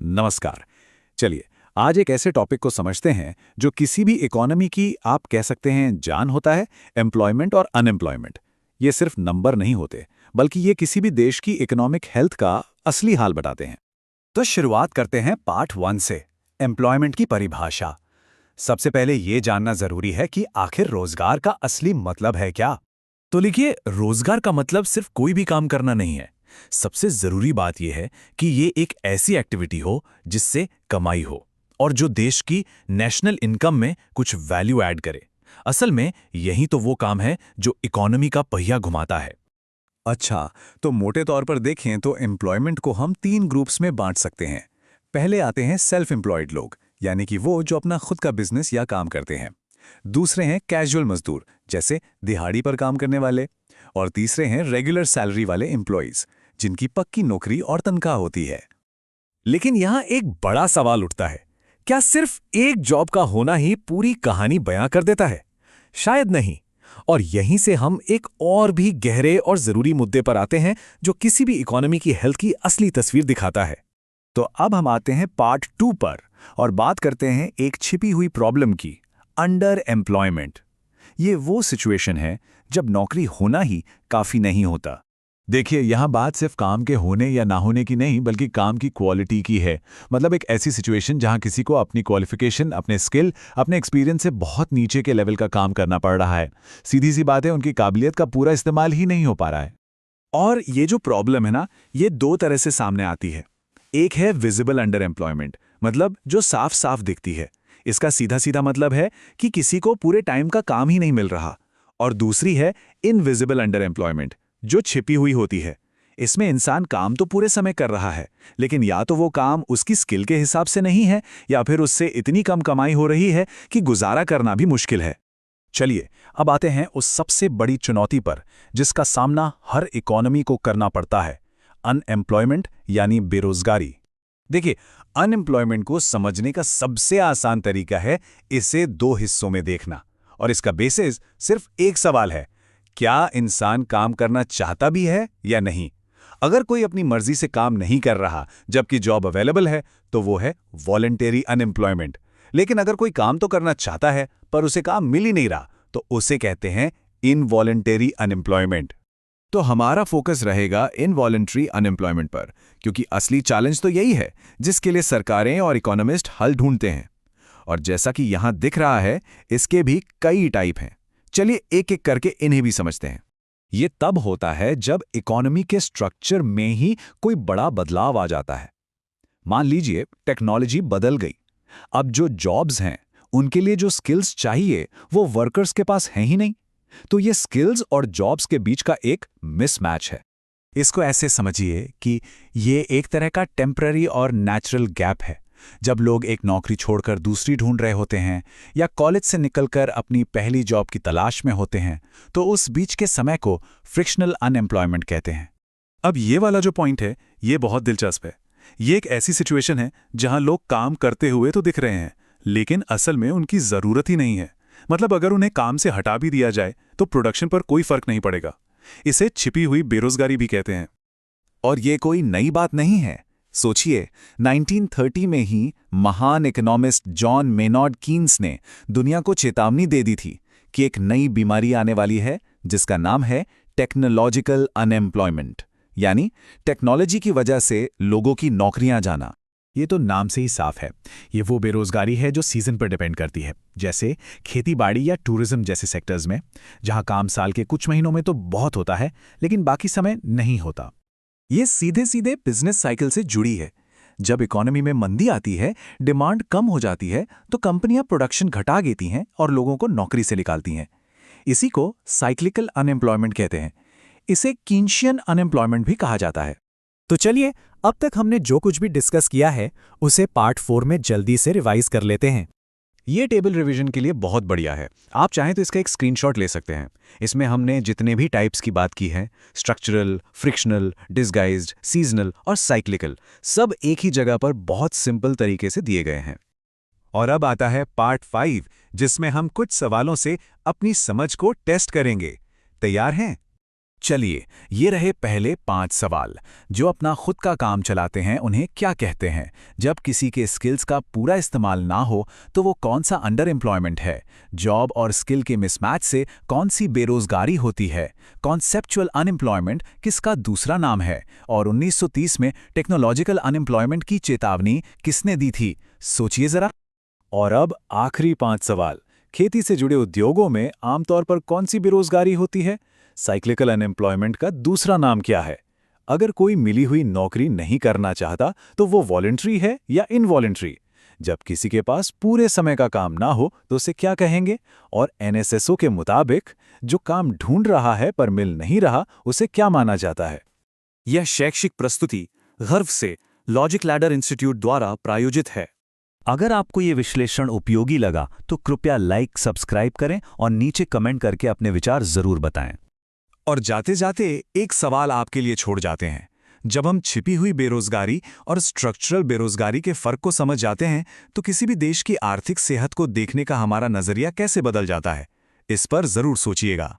नमस्कार। चलिए, आज एक ऐसे टॉपिक को समझते हैं जो किसी भी इकोनॉमी की आप कह सकते हैं जान होता है, एम्प्लॉयमेंट और अनएम्प्लॉयमेंट। ये सिर्फ नंबर नहीं होते, बल्कि ये किसी भी देश की इकोनॉमिक हेल्थ का असली हाल बताते हैं। तो शुरुआत करते हैं पार्ट 1 से, एम्प्लॉयमेंट की परिभाषा। सबसे पहले ये जानना जरूरी है कि आखिर रोजगार का असली मतलब है क्या। तो लिखिए, रोजगार का मतलब सिर्फ कोई भी काम करना नहीं है। सबसे जरूरी बात यह है कि ये एक ऐसी एक्टिविटी हो जिससे कमाई हो और जो देश की नेशनल इनकम में कुछ वैल्यू ऐड करे। असल में यही तो वो काम है जो इकोनॉमी का पहिया घुमाता है। अच्छा, तो मोटे तौर पर देखें तो एम्प्लॉयमेंट को हम 3 ग्रुप्स में बांट सकते हैं। पहले आते हैं सेल्फ एम्प्लॉयड लोग, यानी कि वो जो अपना खुद का बिजनेस या काम करते हैं। दूसरे हैं कैजुअल मजदूर, जैसे दिहाड़ी पर काम करने वाले। और तीसरे हैं रेगुलर सैलरी वाले एम्प्लॉयज, जिनकी पक्की नौकरी और तनख्वाह होती है। लेकिन यहां एक बड़ा सवाल उठता है, क्या सिर्फ एक जॉब का होना ही पूरी कहानी बयां कर देता है? शायद नहीं। और यहीं से हम एक और भी गहरे और जरूरी मुद्दे पर आते हैं जो किसी भी इकोनॉमी की हेल्थ की असली तस्वीर दिखाता है। तो अब हम आते हैं पार्ट 2 पर और बात करते हैं एक छिपी हुई प्रॉब्लम की, अंडर एम्प्लॉयमेंट। ये वो सिचुएशन है जब नौकरी होना ही काफी नहीं होता। देखिए, यहाँ बात सिर्फ काम के होने या ना होने की नहीं, बल्कि काम की क्वालिटी की है। मतलब एक ऐसी सिचुएशन जहाँ किसी को अपनी क्वालिफिकेशन, अपने स्किल, अपने एक्सपीरियंस से बहुत नीचे के लेवल का काम करना पड़ रहा है। सीधी सी बात है, उनकी काबिलियत का पूरा इस्तेमाल ही नहीं हो पा रहा है। और ये जो प्रॉब्लम है ना, ये 2 तरह से सामने आती है। एक है विजिबल अंडर एम्प्लॉयमेंट, मतलब जो साफ साफ दिखती है। इसका सीधा सीधा मतलब है कि किसी को पूरे टाइम का काम ही नहीं मिल रहा। और दूसरी है इनविजिबल अंडर एम्प्लॉयमेंट, जो छिपी हुई होती है। इसमें इंसान काम तो पूरे समय कर रहा है, लेकिन या तो वो काम उसकी स्किल के हिसाब से नहीं है, या फिर उससे इतनी कम कमाई हो रही है कि गुजारा करना भी मुश्किल है। चलिए, अब आते हैं उस सबसे बड़ी चुनौती पर जिसका सामना हर इकोनॉमी को करना पड़ता है, अनएम्प्लॉयमेंट यानी बेरोजगारी। देखिए, अनएम्प्लॉयमेंट को समझने का सबसे आसान तरीका है इसे 2 हिस्सों में देखना। और इसका बेसिस सिर्फ एक सवाल है, क्या इंसान काम करना चाहता भी है या नहीं। अगर कोई अपनी मर्जी से काम नहीं कर रहा जबकि जॉब अवेलेबल है, तो वो है वॉलंटरी अनएम्प्लॉयमेंट। लेकिन अगर कोई काम तो करना चाहता है पर उसे काम मिल ही नहीं रहा, तो उसे कहते हैं इनवॉलंटरी अनएम्प्लॉयमेंट। तो हमारा फोकस रहेगा इनवॉलंटरी अनएम्प्लॉयमेंट पर, क्योंकि असली चैलेंज तो यही है जिसके लिए सरकारें और इकोनॉमिस्ट हल ढूंढते हैं। और जैसा कि यहां दिख रहा है, इसके भी कई टाइप हैं। चलिए एक एक करके इन्हें भी समझते हैं। ये तब होता है जब इकोनॉमी के स्ट्रक्चर में ही कोई बड़ा बदलाव आ जाता है। मान लीजिए टेक्नोलॉजी बदल गई। अब जो जॉब्स हैं, उनके लिए जो स्किल्स चाहिए वो वर्कर्स के पास हैं ही नहीं। तो ये स्किल्स और जॉब्स के बीच का एक मिसमैच है। इसको ऐसे समझिए कि ये एक तरह का टेम्पररी और नेचुरल गैप है। जब लोग एक नौकरी छोड़कर दूसरी ढूंढ रहे होते हैं या कॉलेज से निकलकर अपनी पहली जॉब की तलाश में होते हैं, तो उस बीच के समय को फ्रिक्शनल अनएम्प्लॉयमेंट कहते हैं। अब ये वाला जो पॉइंट है, ये बहुत दिलचस्प है। ये एक ऐसी सिचुएशन है जहां लोग काम करते हुए तो दिख रहे हैं, लेकिन असल में उनकी जरूरत ही नहीं है। मतलब अगर उन्हें काम से हटा भी दिया जाए तो प्रोडक्शन पर कोई फर्क नहीं पड़ेगा। इसे छिपी हुई बेरोजगारी भी कहते हैं। और ये कोई नई बात नहीं है। सोचिए, 1930 में ही महान इकोनॉमिस्ट जॉन मेनॉर्ड कीन्स ने दुनिया को चेतावनी दे दी थी कि एक नई बीमारी आने वाली है जिसका नाम है टेक्नोलॉजिकल अनएम्प्लॉयमेंट, यानी टेक्नोलॉजी की वजह से लोगों की नौकरियां जाना। ये तो नाम से ही साफ है। ये वो बेरोजगारी है जो सीजन पर डिपेंड करती है, जैसे खेतीबाड़ी या टूरिज्म जैसे सेक्टर्स में, जहां काम साल के कुछ महीनों में तो बहुत होता है, लेकिन बाकी समय नहीं होता। ये सीधे सीधे बिजनेस साइकिल से जुड़ी है। जब इकोनॉमी में मंदी आती है, डिमांड कम हो जाती है, तो कंपनियां प्रोडक्शन घटा देती हैं और लोगों को नौकरी से निकालती हैं। इसी को साइक्लिकल अनएम्प्लॉयमेंट कहते हैं। इसे कीनशियन अनएम्प्लॉयमेंट भी कहा जाता है। तो चलिए, अब तक हमने जो कुछ भी डिस्कस किया है उसे पार्ट 4 में जल्दी से रिवाइज कर लेते हैं। ये टेबल रिवीजन के लिए बहुत बढ़िया है। आप चाहें तो इसका एक स्क्रीनशॉट ले सकते हैं। इसमें हमने जितने भी टाइप्स की बात की है, स्ट्रक्चरल, फ्रिक्शनल, डिसगाइज्ड, सीजनल और साइक्लिकल, सब एक ही जगह पर बहुत सिंपल तरीके से दिए गए हैं। और अब आता है पार्ट 5, जिसमें हम कुछ सवालों से अपनी समझ को टेस्ट करेंगे। तैयार हैं? चलिए, ये रहे पहले 5 सवाल। जो अपना खुद का काम चलाते हैं उन्हें क्या कहते हैं? जब किसी के स्किल्स का पूरा इस्तेमाल ना हो तो वो कौन सा अंडर एम्प्लॉयमेंट है? जॉब और स्किल के मिसमैच से कौन सी बेरोजगारी होती है? कॉन्सेप्चुअल अनएम्प्लॉयमेंट किसका दूसरा नाम है? और 1930 में टेक्नोलॉजिकल अनएम्प्लॉयमेंट की चेतावनी किसने दी थी? सोचिए जरा। और अब आखिरी 5 सवाल। खेती से जुड़े उद्योगों में आमतौर पर कौन सी बेरोजगारी होती है? साइक्लिकल अनएम्प्लॉयमेंट का दूसरा नाम क्या है? अगर कोई मिली हुई नौकरी नहीं करना चाहता तो वो वॉलंटरी है या इनवॉलंटरी? जब किसी के पास पूरे समय का काम ना हो तो उसे क्या कहेंगे? और एनएसएसओ के मुताबिक जो काम ढूंढ रहा है पर मिल नहीं रहा उसे क्या माना जाता है? यह शैक्षिक प्रस्तुति गर्व से लॉजिक लैडर इंस्टीट्यूट द्वारा प्रायोजित है। अगर आपको ये विश्लेषण उपयोगी लगा तो कृपया लाइक, सब्सक्राइब करें और नीचे कमेंट करके अपने विचार जरूर बताएं। और जाते जाते एक सवाल आपके लिए छोड़ जाते हैं। जब हम छिपी हुई बेरोजगारी और स्ट्रक्चरल बेरोजगारी के फर्क को समझ जाते हैं तो किसी भी देश की आर्थिक सेहत को देखने का हमारा नजरिया कैसे बदल जाता है, इस पर जरूर सोचिएगा।